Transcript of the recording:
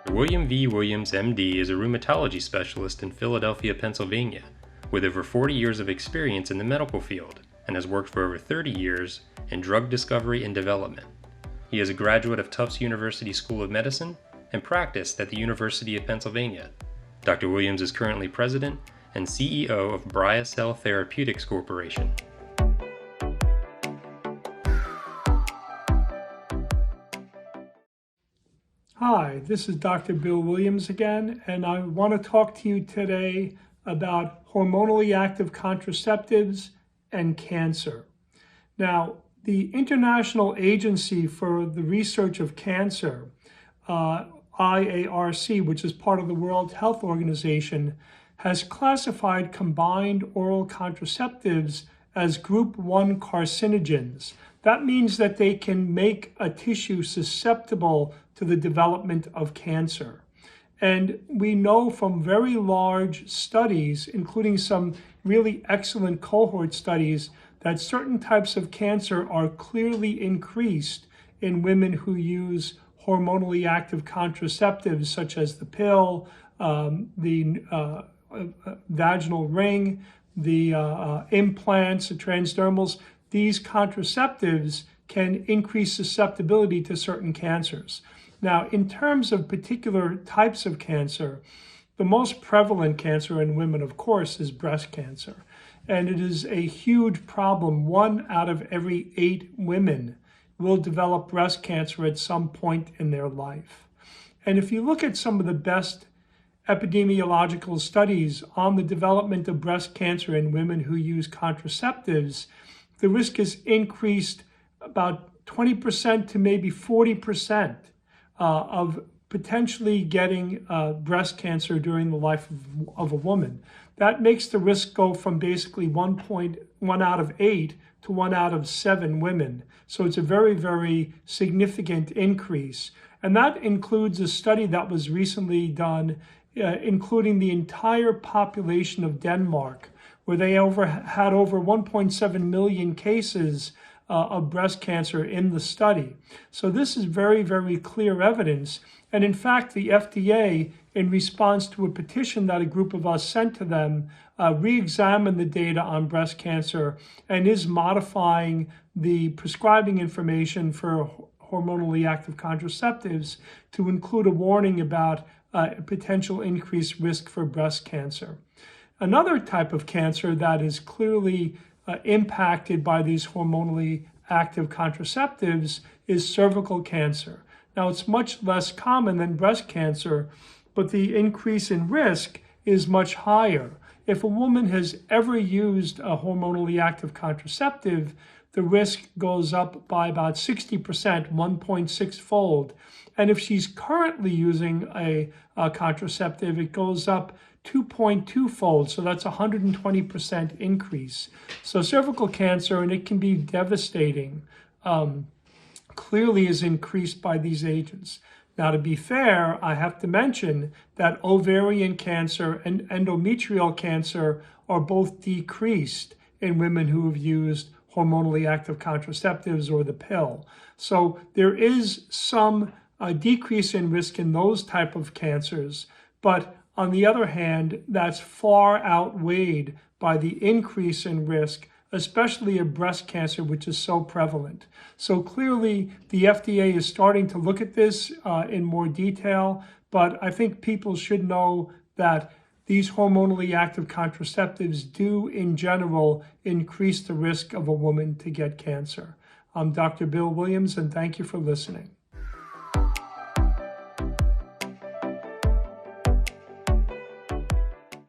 Dr. William V. Williams, MD, is a rheumatology specialist in Philadelphia, Pennsylvania, with over 40 years of experience in the medical field and has worked for over 30 years in drug discovery and development. He is a graduate of Tufts University School of Medicine and practiced at the University of Pennsylvania. Dr. Williams is currently president and CEO of BriaCell Therapeutics Corporation. Hi, this is Dr. Bill Williams again, and I want to talk to you today about hormonally active contraceptives and cancer. Now, the International Agency for the Research of Cancer, IARC, which is part of the World Health Organization, has classified combined oral contraceptives as group 1 carcinogens. That means that they can make a tissue susceptible to the development of cancer. And we know from very large studies, including some really excellent cohort studies, that certain types of cancer are clearly increased in women who use hormonally active contraceptives, such as the pill, the vaginal ring, the implants, the transdermals. These contraceptives can increase susceptibility to certain cancers. Now, in terms of particular types of cancer, the most prevalent cancer in women, of course, is breast cancer. And it is a huge problem. 1 out of every 8 women will develop breast cancer at some point in their life. And if you look at some of the best epidemiological studies on the development of breast cancer in women who use contraceptives, the risk is increased about 20% to maybe 40% of potentially getting breast cancer during the life of a woman. That makes the risk go from basically 1 out of 8 to 1 out of 7 women. So it's a very, very significant increase. And that includes a study that was recently done, including the entire population of Denmark, where they had over 1.7 million cases of breast cancer in the study. So this is very, very clear evidence. And in fact, the FDA, in response to a petition that a group of us sent to them, re-examined the data on breast cancer and is modifying the prescribing information for hormonally active contraceptives to include a warning about potential increased risk for breast cancer. Another type of cancer that is clearly impacted by these hormonally active contraceptives is cervical cancer. Now, it's much less common than breast cancer, but the increase in risk is much higher. If a woman has ever used a hormonally active contraceptive, the risk goes up by about 60%, 1.6-fold. And if she's currently using a contraceptive, it goes up 2.2-fold, so that's 120% increase. So cervical cancer, and it can be devastating, clearly is increased by these agents. Now, to be fair, I have to mention that ovarian cancer and endometrial cancer are both decreased in women who have used hormonally active contraceptives or the pill. So there is some decrease in risk in those type of cancers, but on the other hand, that's far outweighed by the increase in risk, especially of breast cancer, which is so prevalent. So clearly, the FDA is starting to look at this in more detail, but I think people should know that these hormonally active contraceptives do, in general, increase the risk of a woman to get cancer. I'm Dr. Bill Williams, and thank you for listening.